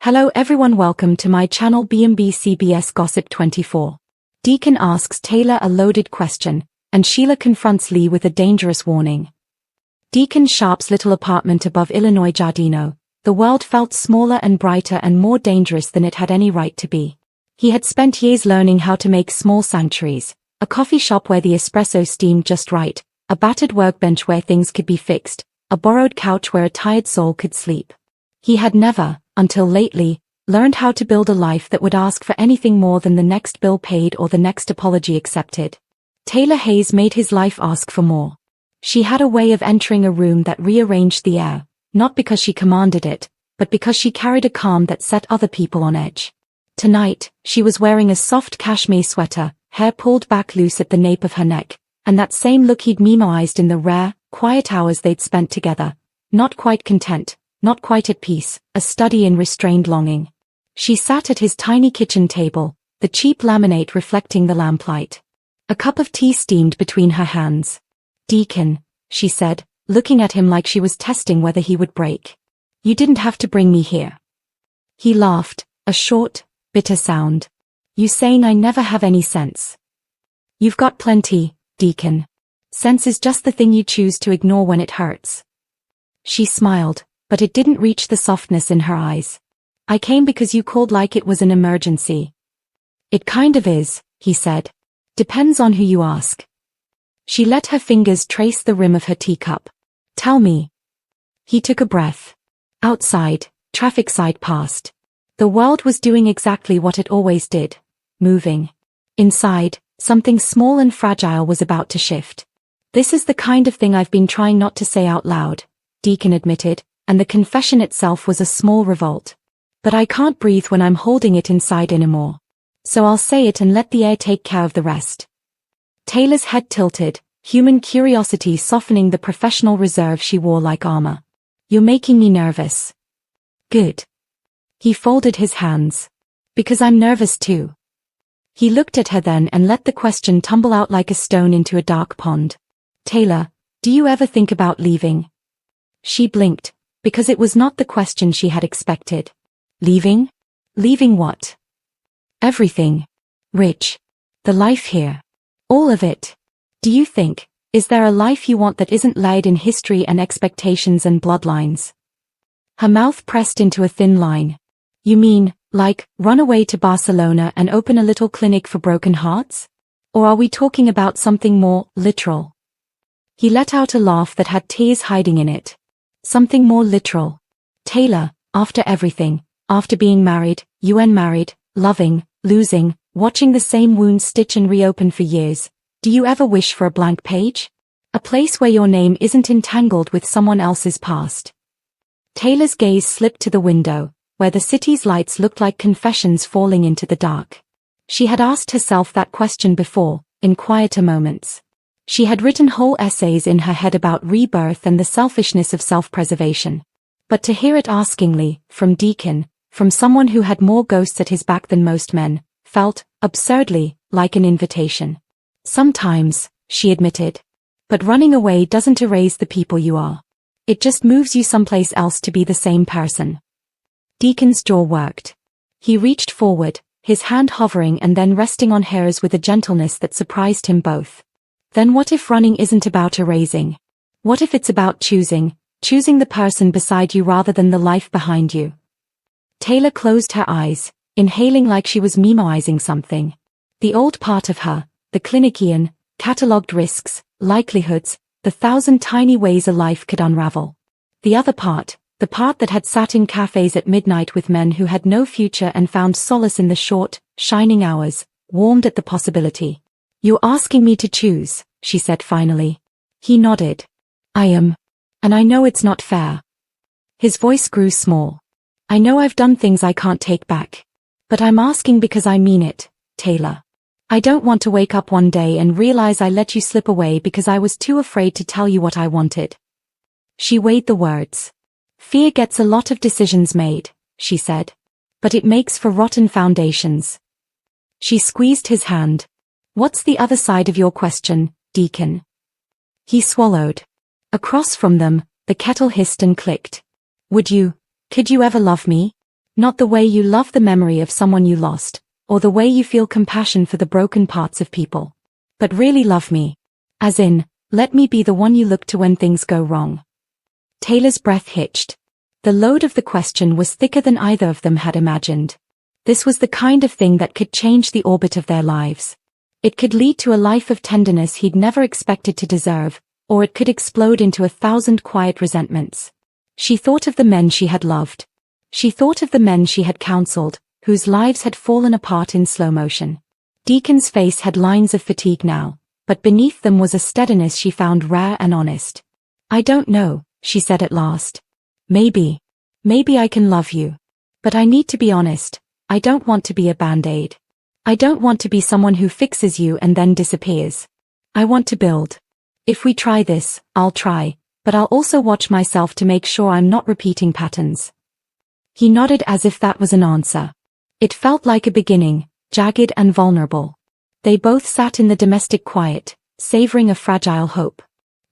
Hello everyone, welcome to my channel B&B CBS Gossip 24. Deacon asks Taylor a loaded question, and Sheila confronts Lee with a dangerous warning. Deacon's Sharp's little apartment above Illinois Giardino, the world felt smaller and brighter and more dangerous than it had any right to be. He had spent years learning how to make small sanctuaries, a coffee shop where the espresso steamed just right, a battered workbench where things could be fixed, a borrowed couch where a tired soul could sleep. He had never, until lately, learned how to build a life that would ask for anything more than the next bill paid or the next apology accepted. Taylor Hayes made his life ask for more. She had a way of entering a room that rearranged the air, not because she commanded it, but because she carried a calm that set other people on edge. Tonight, she was wearing a soft cashmere sweater, hair pulled back loose at the nape of her neck, and that same look he'd memorized in the rare, quiet hours they'd spent together, not quite content, not quite at peace, a study in restrained longing. She sat at his tiny kitchen table, the cheap laminate reflecting the lamplight. A cup of tea steamed between her hands. "Deacon," she said, looking at him like she was testing whether he would break. "You didn't have to bring me here." He laughed, a short, bitter sound. "You saying I never have any sense?" "You've got plenty, Deacon. Sense is just the thing you choose to ignore when it hurts." She smiled, but it didn't reach the softness in her eyes. "I came because you called like it was an emergency." "It kind of is," he said. "Depends on who you ask." She let her fingers trace the rim of her teacup. "Tell me." He took a breath. Outside, traffic sighed past. The world was doing exactly what it always did, moving. Inside, something small and fragile was about to shift. "This is the kind of thing I've been trying not to say out loud," Deacon admitted, and the confession itself was a small revolt. "But I can't breathe when I'm holding it inside anymore. So I'll say it and let the air take care of the rest." Taylor's head tilted, human curiosity softening the professional reserve she wore like armor. "You're making me nervous." "Good." He folded his hands. "Because I'm nervous too." He looked at her then and let the question tumble out like a stone into a dark pond. "Taylor, do you ever think about leaving?" She blinked, because it was not the question she had expected. "Leaving? Leaving what?" "Everything. Rich. The life here. All of it. Do you think, is there a life you want that isn't laid in history and expectations and bloodlines?" Her mouth pressed into a thin line. "You mean, like, run away to Barcelona and open a little clinic for broken hearts? Or are we talking about something more literal?" He let out a laugh that had tears hiding in it. "Something more literal. Taylor, after everything, after being married, married, loving, losing, watching the same wounds stitch and reopen for years, do you ever wish for a blank page? A place where your name isn't entangled with someone else's past?" Taylor's gaze slipped to the window, where the city's lights looked like confessions falling into the dark. She had asked herself that question before, in quieter moments. She had written whole essays in her head about rebirth and the selfishness of self-preservation. But to hear it askingly, from Deacon, from someone who had more ghosts at his back than most men, felt, absurdly, like an invitation. "Sometimes," she admitted. "But running away doesn't erase the people you are. It just moves you someplace else to be the same person." Deacon's jaw worked. He reached forward, his hand hovering and then resting on hers with a gentleness that surprised him both. "Then what if running isn't about erasing? What if it's about choosing the person beside you rather than the life behind you?" Taylor closed her eyes, inhaling like she was memorizing something. The old part of her, the clinician, catalogued risks, likelihoods, the 1,000 tiny ways a life could unravel. The other part, the part that had sat in cafes at midnight with men who had no future and found solace in the short, shining hours, warmed at the possibility. "You're asking me to choose," she said finally. He nodded. "I am. And I know it's not fair." His voice grew small. "I know I've done things I can't take back. But I'm asking because I mean it, Taylor. I don't want to wake up one day and realize I let you slip away because I was too afraid to tell you what I wanted." She weighed the words. "Fear gets a lot of decisions made," she said. "But it makes for rotten foundations." She squeezed his hand. "What's the other side of your question, Deacon?" He swallowed. Across from them, the kettle hissed and clicked. Could you ever love me?" Not the way you love the memory of someone you lost, or the way you feel compassion for the broken parts of people. But really love me. As in, let me be the one you look to when things go wrong. Taylor's breath hitched. The load of the question was thicker than either of them had imagined. This was the kind of thing that could change the orbit of their lives. It could lead to a life of tenderness he'd never expected to deserve, or it could explode into 1,000 quiet resentments. She thought of the men she had loved. She thought of the men she had counseled, whose lives had fallen apart in slow motion. Deacon's face had lines of fatigue now, but beneath them was a steadiness she found rare and honest. I don't know, she said at last. Maybe I can love you. But I need to be honest, I don't want to be a band-aid. I don't want to be someone who fixes you and then disappears. I want to build. If we try this, I'll try, but I'll also watch myself to make sure I'm not repeating patterns. He nodded as if that was an answer. It felt like a beginning, jagged and vulnerable. They both sat in the domestic quiet, savoring a fragile hope.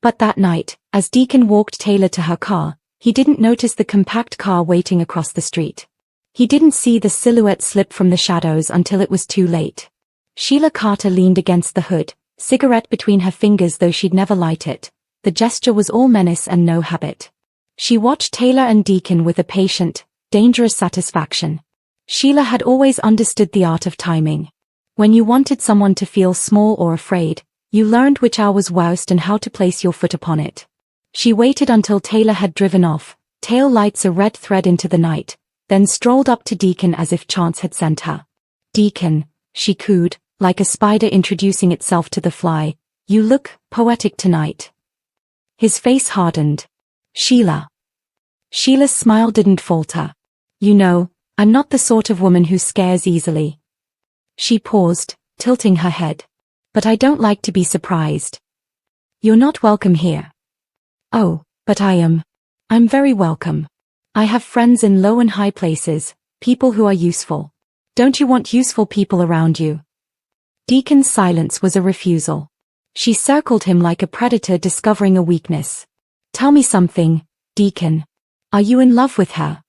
But that night, as Deacon walked Taylor to her car, he didn't notice the compact car waiting across the street. He didn't see the silhouette slip from the shadows until it was too late. Sheila Carter leaned against the hood, cigarette between her fingers though she'd never light it. The gesture was all menace and no habit. She watched Taylor and Deacon with a patient, dangerous satisfaction. Sheila had always understood the art of timing. When you wanted someone to feel small or afraid, you learned which hour was worst and how to place your foot upon it. She waited until Taylor had driven off, tail lights a red thread into the night, then strolled up to Deacon as if chance had sent her. Deacon, she cooed, like a spider introducing itself to the fly, you look poetic tonight. His face hardened. Sheila. Sheila's smile didn't falter. You know, I'm not the sort of woman who scares easily. She paused, tilting her head. But I don't like to be surprised. You're not welcome here. Oh, but I am. I'm very welcome. I have friends in low and high places, people who are useful. Don't you want useful people around you? Deacon's silence was a refusal. She circled him like a predator discovering a weakness. Tell me something, Deacon. Are you in love with her?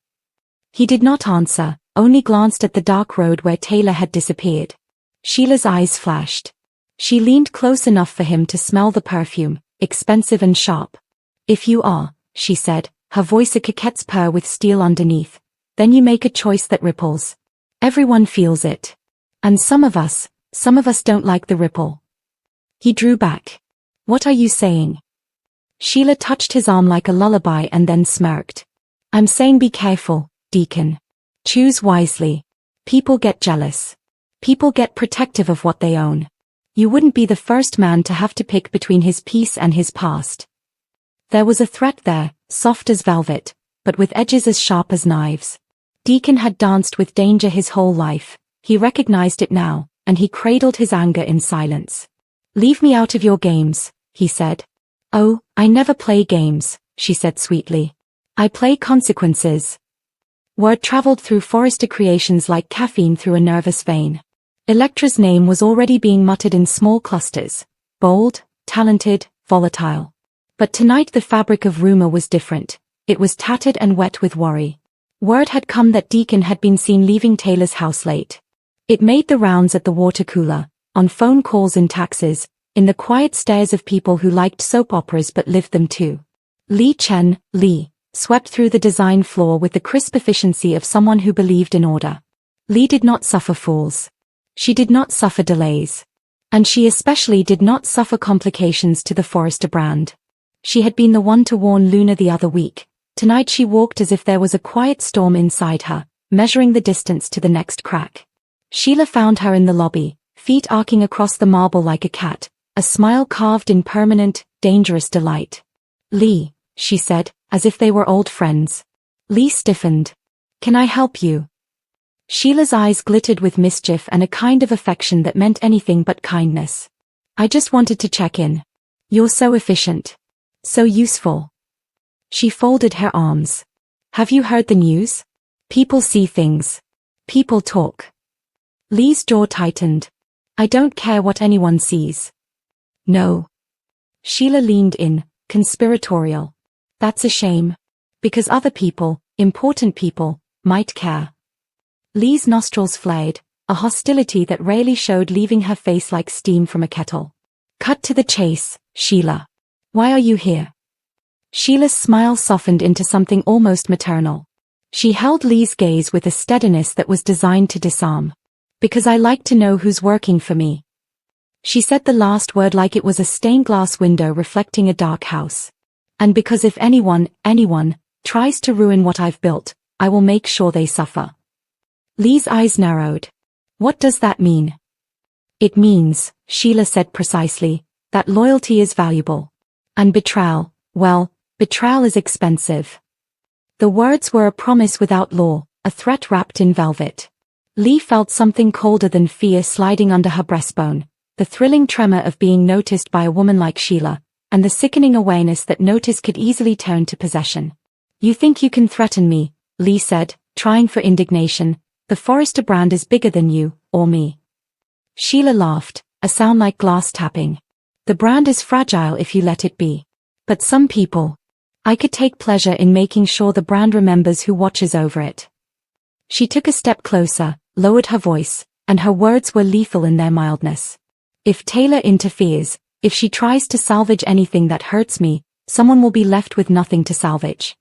He did not answer, only glanced at the dark road where Taylor had disappeared. Sheila's eyes flashed. She leaned close enough for him to smell the perfume, expensive and sharp. If you are, she said, her voice a coquette's purr with steel underneath, then you make a choice that ripples. Everyone feels it. And some of us don't like the ripple. He drew back. What are you saying? Sheila touched his arm like a lullaby and then smirked. I'm saying be careful, Deacon. Choose wisely. People get jealous. People get protective of what they own. You wouldn't be the first man to have to pick between his peace and his past. There was a threat there, soft as velvet, but with edges as sharp as knives. Deacon had danced with danger his whole life. He recognized it now, and he cradled his anger in silence. Leave me out of your games, he said. Oh, I never play games, she said sweetly. I play consequences. Word traveled through Forrester creations like caffeine through a nervous vein. Electra's name was already being muttered in small clusters. Bold, talented, volatile. But tonight the fabric of rumor was different. It was tattered and wet with worry. Word had come that Deacon had been seen leaving Taylor's house late. It made the rounds at the water cooler, on phone calls in taxis, in the quiet stares of people who liked soap operas but lived them too. Lee swept through the design floor with the crisp efficiency of someone who believed in order. Lee did not suffer fools. She did not suffer delays. And she especially did not suffer complications to the Forrester brand. She had been the one to warn Luna the other week. Tonight she walked as if there was a quiet storm inside her, measuring the distance to the next crack. Sheila found her in the lobby, feet arcing across the marble like a cat, a smile carved in permanent, dangerous delight. Lee, she said, as if they were old friends. Lee stiffened. Can I help you? Sheila's eyes glittered with mischief and a kind of affection that meant anything but kindness. I just wanted to check in. You're so efficient. So useful. She folded her arms. Have you heard the news? People see things. People talk. Lee's jaw tightened. I don't care what anyone sees. No. Sheila leaned in, conspiratorial. That's a shame. Because other people, important people, might care. Lee's nostrils flared, a hostility that rarely showed, leaving her face like steam from a kettle. Cut to the chase, Sheila. Why are you here? Sheila's smile softened into something almost maternal. She held Lee's gaze with a steadiness that was designed to disarm. Because I like to know who's working for me. She said the last word like it was a stained glass window reflecting a dark house. And because if anyone, tries to ruin what I've built, I will make sure they suffer. Lee's eyes narrowed. What does that mean? It means, Sheila said precisely, that loyalty is valuable. And betrayal, well, betrayal is expensive. The words were a promise without law, a threat wrapped in velvet. Lee felt something colder than fear sliding under her breastbone, the thrilling tremor of being noticed by a woman like Sheila, and the sickening awareness that notice could easily turn to possession. You think you can threaten me, Lee said, trying for indignation. The Forrester brand is bigger than you, or me. Sheila laughed, a sound like glass tapping. The brand is fragile if you let it be. But some people. I could take pleasure in making sure the brand remembers who watches over it. She took a step closer, lowered her voice, and her words were lethal in their mildness. If Taylor interferes, if she tries to salvage anything that hurts me, someone will be left with nothing to salvage.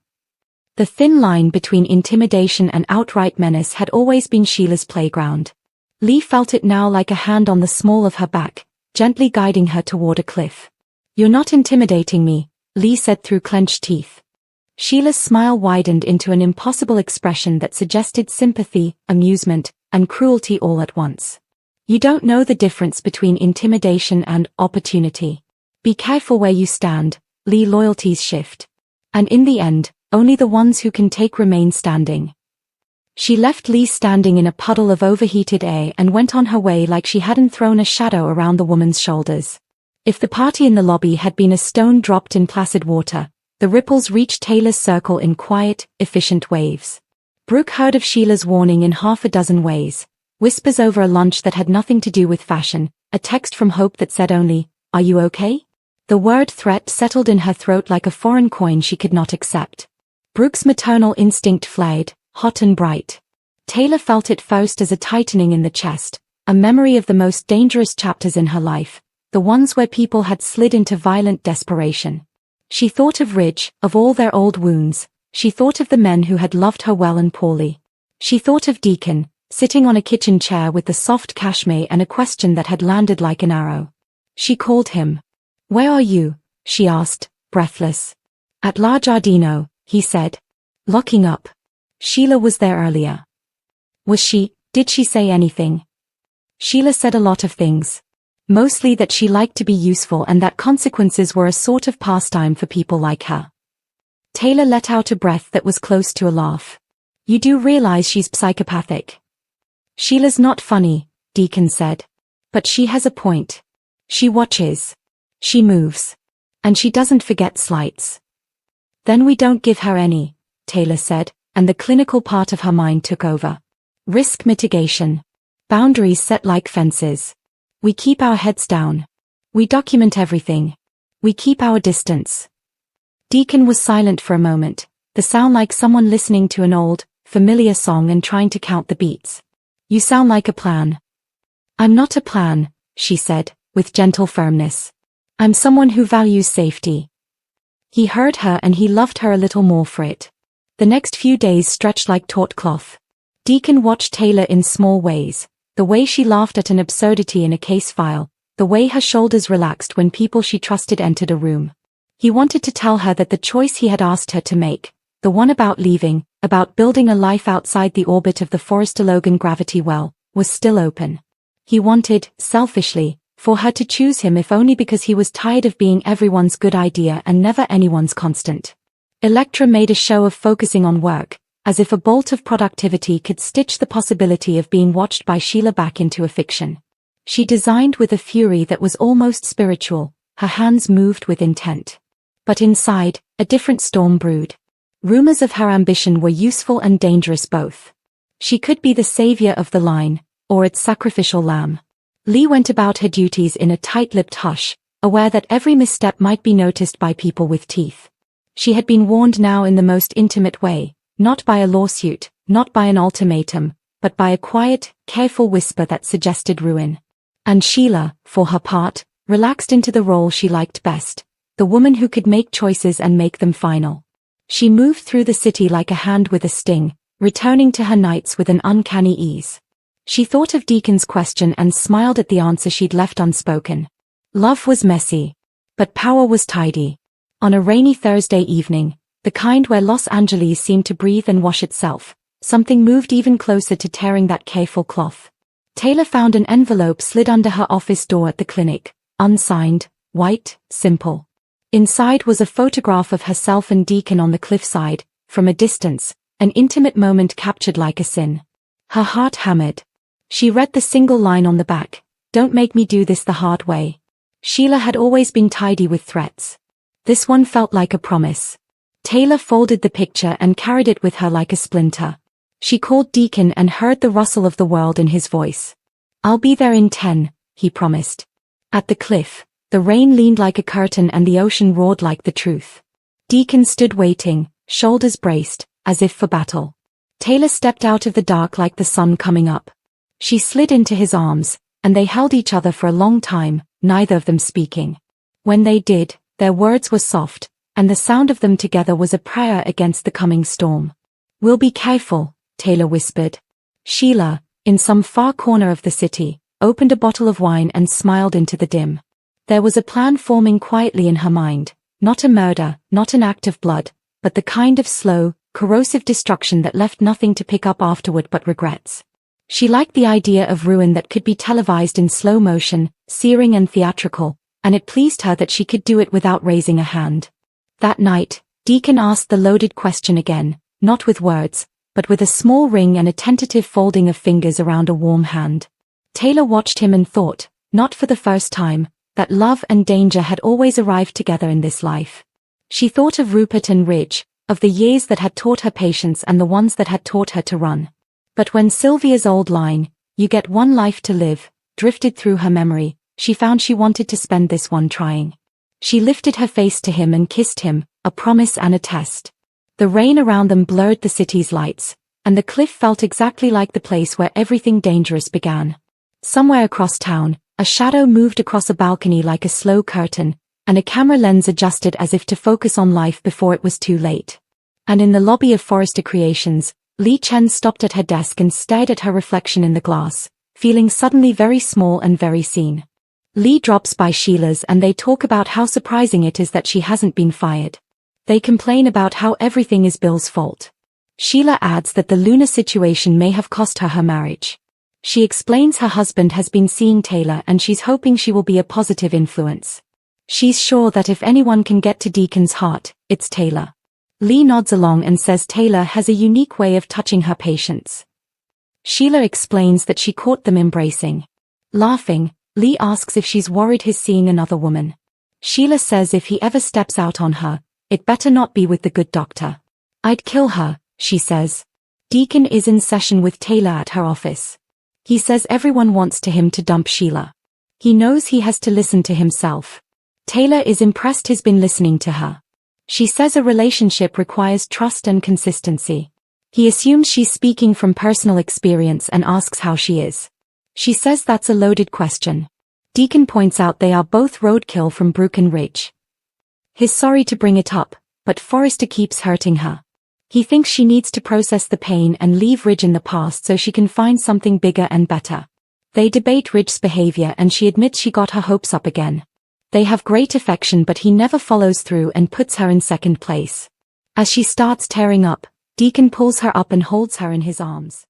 The thin line between intimidation and outright menace had always been Sheila's playground. Lee felt it now like a hand on the small of her back, gently guiding her toward a cliff. You're not intimidating me, Lee said through clenched teeth. Sheila's smile widened into an impossible expression that suggested sympathy, amusement, and cruelty all at once. You don't know the difference between intimidation and opportunity. Be careful where you stand, Lee. Loyalties shift. And in the end, only the ones who can take remain standing. She left Lee standing in a puddle of overheated air and went on her way like she hadn't thrown a shadow around the woman's shoulders. If the party in the lobby had been a stone dropped in placid water, the ripples reached Taylor's circle in quiet, efficient waves. Brooke heard of Sheila's warning in half a dozen ways. Whispers over a lunch that had nothing to do with fashion, a text from Hope that said only, "Are you okay?" The word threat settled in her throat like a foreign coin she could not accept. Brooke's maternal instinct flared, hot and bright. Taylor felt it first as a tightening in the chest, a memory of the most dangerous chapters in her life, the ones where people had slid into violent desperation. She thought of Ridge, of all their old wounds. She thought of the men who had loved her well and poorly. She thought of Deacon, sitting on a kitchen chair with the soft cashmere and a question that had landed like an arrow. She called him. "Where are you?" she asked, breathless. "At La Giardino," he said. "Locking up." Sheila was there earlier. Was she? Did she say anything? Sheila said a lot of things. Mostly that she liked to be useful and that consequences were a sort of pastime for people like her. Taylor let out a breath that was close to a laugh. "You do realize she's psychopathic?" "Sheila's not funny," Deacon said. "But she has a point. She watches. She moves. And she doesn't forget slights." "Then we don't give her any," Taylor said, and the clinical part of her mind took over. Risk mitigation. Boundaries set like fences. We keep our heads down. We document everything. We keep our distance. Deacon was silent for a moment, the sound like someone listening to an old, familiar song and trying to count the beats. "You sound like a plan." "I'm not a plan," she said, with gentle firmness. "I'm someone who values safety." He heard her and he loved her a little more for it. The next few days stretched like taut cloth. Deacon watched Taylor in small ways, the way she laughed at an absurdity in a case file, the way her shoulders relaxed when people she trusted entered a room. He wanted to tell her that the choice he had asked her to make, the one about leaving, about building a life outside the orbit of the Forrester Logan gravity well, was still open. He wanted, selfishly, for her to choose him if only because he was tired of being everyone's good idea and never anyone's constant. Electra made a show of focusing on work, as if a bolt of productivity could stitch the possibility of being watched by Sheila back into a fiction. She designed with a fury that was almost spiritual, her hands moved with intent. But inside, a different storm brewed. Rumors of her ambition were useful and dangerous both. She could be the savior of the line, or its sacrificial lamb. Lee went about her duties in a tight-lipped hush, aware that every misstep might be noticed by people with teeth. She had been warned now in the most intimate way, not by a lawsuit, not by an ultimatum, but by a quiet, careful whisper that suggested ruin. And Sheila, for her part, relaxed into the role she liked best, the woman who could make choices and make them final. She moved through the city like a hand with a sting, returning to her nights with an uncanny ease. She thought of Deacon's question and smiled at the answer she'd left unspoken. Love was messy, but power was tidy. On a rainy Thursday evening, the kind where Los Angeles seemed to breathe and wash itself, something moved even closer to tearing that careful cloth. Taylor found an envelope slid under her office door at the clinic, unsigned, white, simple. Inside was a photograph of herself and Deacon on the cliffside, from a distance, an intimate moment captured like a sin. Her heart hammered. She read the single line on the back, "Don't make me do this the hard way." Sheila had always been tidy with threats. This one felt like a promise. Taylor folded the picture and carried it with her like a splinter. She called Deacon and heard the rustle of the world in his voice. "I'll be there in 10, he promised. At the cliff, the rain leaned like a curtain and the ocean roared like the truth. Deacon stood waiting, shoulders braced, as if for battle. Taylor stepped out of the dark like the sun coming up. She slid into his arms, and they held each other for a long time, neither of them speaking. When they did, their words were soft, and the sound of them together was a prayer against the coming storm. "We'll be careful," Taylor whispered. Sheila, in some far corner of the city, opened a bottle of wine and smiled into the dim. There was a plan forming quietly in her mind, not a murder, not an act of blood, but the kind of slow, corrosive destruction that left nothing to pick up afterward but regrets. She liked the idea of ruin that could be televised in slow motion, searing and theatrical, and it pleased her that she could do it without raising a hand. That night, Deacon asked the loaded question again, not with words, but with a small ring and a tentative folding of fingers around a warm hand. Taylor watched him and thought, not for the first time, that love and danger had always arrived together in this life. She thought of Rupert and Ridge, of the years that had taught her patience and the ones that had taught her to run. But when Sylvia's old line, "You get one life to live," drifted through her memory, she found she wanted to spend this one trying. She lifted her face to him and kissed him, a promise and a test. The rain around them blurred the city's lights, and the cliff felt exactly like the place where everything dangerous began. Somewhere across town, a shadow moved across a balcony like a slow curtain, and a camera lens adjusted as if to focus on life before it was too late. And in the lobby of Forrester Creations, Lee Chen stopped at her desk and stared at her reflection in the glass, feeling suddenly very small and very seen. Lee drops by Sheila's and they talk about how surprising it is that she hasn't been fired. They complain about how everything is Bill's fault. Sheila adds that the Luna situation may have cost her her marriage. She explains her husband has been seeing Taylor and she's hoping she will be a positive influence. She's sure that if anyone can get to Deacon's heart, it's Taylor. Lee nods along and says Taylor has a unique way of touching her patients. Sheila explains that she caught them embracing. Laughing, Lee asks if she's worried he's seeing another woman. Sheila says if he ever steps out on her, it better not be with the good doctor. "I'd kill her," she says. Deacon is in session with Taylor at her office. He says everyone wants him to dump Sheila. He knows he has to listen to himself. Taylor is impressed he's been listening to her. She says a relationship requires trust and consistency. He assumes she's speaking from personal experience and asks how she is. She says that's a loaded question. Deacon points out they are both roadkill from Broken Ridge. He's sorry to bring it up, but Forrester keeps hurting her. He thinks she needs to process the pain and leave Ridge in the past so she can find something bigger and better. They debate Ridge's behavior and she admits she got her hopes up again. They have great affection but he never follows through and puts her in second place. As she starts tearing up, Deacon pulls her up and holds her in his arms.